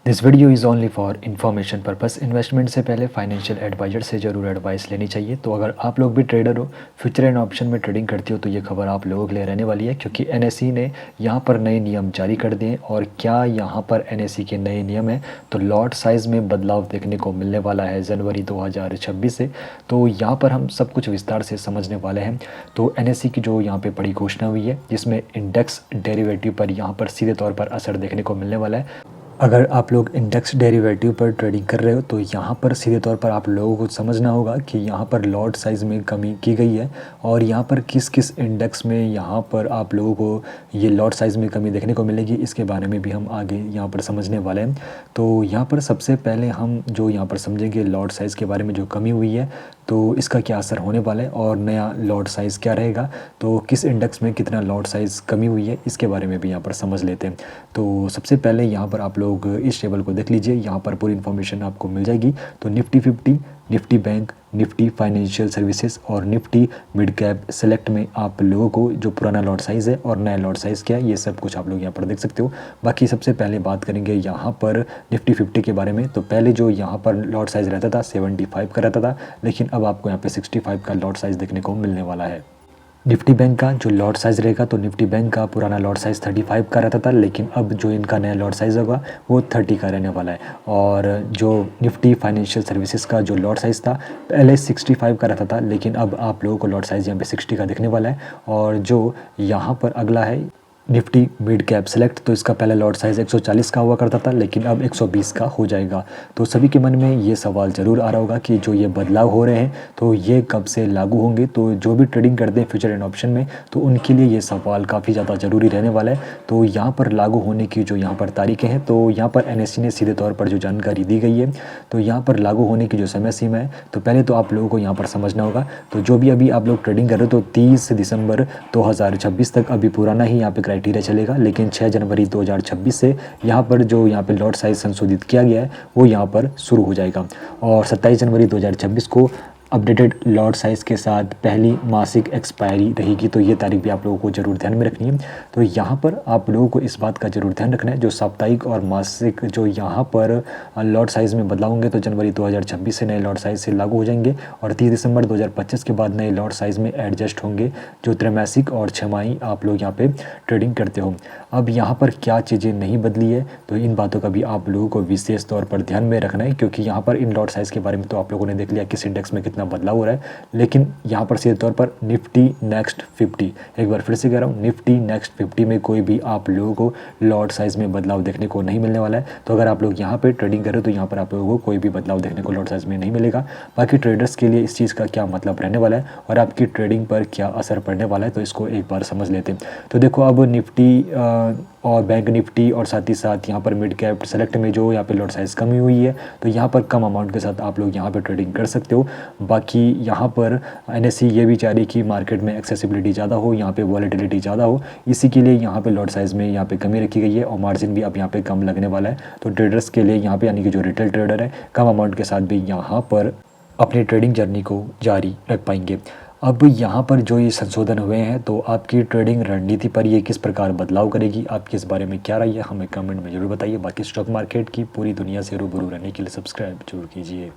This video is only for information purpose. Investment से पहले financial adviser से ज़रूर एडवाइस लेनी चाहिए। तो अगर आप लोग भी ट्रेडर हो, फ्यूचर एंड ऑप्शन में ट्रेडिंग करते हो, तो ये खबर आप लोगों के लिए रहने वाली है, क्योंकि एनएसई ने यहाँ पर नए नियम जारी कर दिए। और क्या यहाँ पर एनएसई के नए नियम हैं, तो लॉट साइज़ में बदलाव देखने को मिलने वाला है जनवरी 2026 से। तो यहाँ पर हम सब कुछ विस्तार से समझने वाले हैं। तो एनएसई की जो यहाँ पे बड़ी घोषणा हुई है, जिसमें इंडेक्स डेरिवेटिव पर यहाँ पर सीधे तौर पर असर देखने को मिलने वाला है। अगर आप लोग इंडेक्स डेरिवेटिव पर ट्रेडिंग कर रहे हो, तो यहाँ पर सीधे तौर पर आप लोगों को समझना होगा कि यहाँ पर लॉट साइज़ में कमी की गई है, और यहाँ पर किस किस इंडेक्स में यहाँ पर आप लोगों को ये लॉट साइज़ में कमी देखने को मिलेगी, इसके बारे में भी हम आगे यहाँ पर समझने वाले हैं। तो यहाँ पर सबसे पहले हम जो यहाँ पर समझेंगे लॉट साइज़ के बारे में जो कमी हुई है, तो इसका क्या असर होने वाला है और नया लॉट साइज़ क्या रहेगा, तो किस इंडेक्स में कितना लॉट साइज़ कमी हुई है, इसके बारे में भी यहाँ पर समझ लेते हैं। तो सबसे पहले यहाँ पर आप लोग इस टेबल को देख लीजिए, यहाँ पर पूरी इन्फॉर्मेशन आपको मिल जाएगी। तो Nifty 50, Nifty bank, Nifty financial services और निफ्टी मिड कैप सेलेक्ट में आप लोगों को जो पुराना लॉट साइज़ है और नया लॉट साइज़ क्या है, ये सब कुछ आप लोग यहाँ पर देख सकते हो। बाकी सबसे पहले बात करेंगे यहाँ पर निफ्टी 50 के बारे में। तो पहले जो यहाँ पर लॉट साइज़ रहता था 75 का रहता था, लेकिन अब आपको यहाँ पे 65 का लॉट साइज़ देखने को मिलने वाला है। निफ्टी बैंक का जो लॉट साइज़ रहेगा, तो निफ्टी बैंक का पुराना लॉट साइज़ 35 का रहता था, लेकिन अब जो इनका नया लॉट साइज़ होगा वो 30 का रहने वाला है। और जो निफ्टी फाइनेंशियल सर्विसेज का जो लॉट साइज़ था, पहले 65 का रहता था, लेकिन अब आप लोगों को लॉट साइज़ यहाँ पे 60 का दिखने वाला है। और जो यहाँ पर अगला है निफ्टी मिड कैप सेलेक्ट, तो इसका पहला लॉट साइज़ 140 का हुआ करता था, लेकिन अब 120 का हो जाएगा। तो सभी के मन में ये सवाल ज़रूर आ रहा होगा कि जो ये बदलाव हो रहे हैं, तो ये कब से लागू होंगे। तो जो भी ट्रेडिंग करते हैं फ्यूचर एंड ऑप्शन में, तो उनके लिए ये सवाल काफ़ी ज़्यादा ज़रूरी रहने वाला है। तो यहाँ पर लागू होने की जो यहाँ पर तारीखें हैं, तो यहाँ पर एनएसई ने सीधे तौर पर जो जानकारी दी गई है, तो यहाँ पर लागू होने की जो समय सीमा है, तो पहले तो आप लोगों को यहाँ पर समझना होगा। तो जो भी अभी आप लोग ट्रेडिंग कर रहे हो, तो 30 दिसंबर 2026 तक अभी पुराना ही यहाँ पे क्राइटेरिया चलेगा, लेकिन 6 जनवरी 2026 से यहाँ पर जो यहाँ पे लॉट साइज़ संशोधित किया गया है, वो यहाँ पर शुरू हो जाएगा। और 27 जनवरी 2026 को अपडेटेड लॉट साइज़ के साथ पहली मासिक एक्सपायरी रहेगी। तो ये तारीख भी आप लोगों को ज़रूर ध्यान में रखनी है। तो यहाँ पर आप लोगों को इस बात का ज़रूर ध्यान रखना है, जो साप्ताहिक और मासिक जो यहाँ पर लॉट साइज़ में बदलाव होंगे, तो जनवरी 2026 से नए लॉट साइज़ से लागू हो जाएंगे, और 30 दिसंबर 2025 के बाद नए लॉट साइज़ में एडजस्ट होंगे, जो त्रैमासिक और छमाही आप लोग यहाँ पे ट्रेडिंग करते हो। अब यहाँ पर क्या चीज़ें नहीं बदली है, तो इन बातों का भी आप लोगों को विशेष तौर पर ध्यान में रखना है, क्योंकि यहाँ पर इन लॉट साइज़ के बारे में तो आप लोगों ने देख लिया किस इंडेक्स में कितना बदलाव हो रहा है, लेकिन यहाँ पर सीधे तौर पर निफ्टी नेक्स्ट 50, एक बार फिर से कह रहा हूँ, निफ्टी नेक्स्ट 50 में कोई भी आप लोगों को लॉट साइज़ में बदलाव देखने को नहीं मिलने वाला है। तो अगर आप लोग यहाँ पे ट्रेडिंग करें, तो यहाँ पर आप लोगों को कोई भी बदलाव देखने को लॉट साइज़ में नहीं मिलेगा। बाकी ट्रेडर्स के लिए इस चीज़ का क्या मतलब रहने वाला है और आपकी ट्रेडिंग पर क्या असर पड़ने वाला है, तो इसको एक बार समझ लेते हैं। तो देखो, अब निफ्टी और बैंक निफ्टी और साथ ही साथ यहाँ पर मिड कैप सेलेक्ट में जो यहाँ पे लॉट साइज़ कमी हुई है, तो यहाँ पर कम अमाउंट के साथ आप लोग यहाँ पे ट्रेडिंग कर सकते हो। बाकी यहाँ पर एनएसई ये भी चाह रही कि मार्केट में एक्सेसिबिलिटी ज़्यादा हो, यहाँ पे वॉलेटिलिटी ज़्यादा हो, इसी के लिए यहाँ पे लॉट साइज़ में यहाँ पे कमी रखी गई है, और मार्जिन भी अब यहाँ पे कम लगने वाला है। तो ट्रेडर्स के लिए यहाँ पे, यानी कि जो रिटेल ट्रेडर है, कम अमाउंट के साथ भी यहाँ पर अपनी ट्रेडिंग जर्नी को जारी रख पाएंगे। अब यहाँ पर जो ये संशोधन हुए हैं, तो आपकी ट्रेडिंग रणनीति पर ये किस प्रकार बदलाव करेगी, आपकी इस बारे में क्या राय है, हमें कमेंट में ज़रूर बताइए। बाकी स्टॉक मार्केट की पूरी दुनिया से रूबरू रहने के लिए सब्सक्राइब जरूर कीजिए।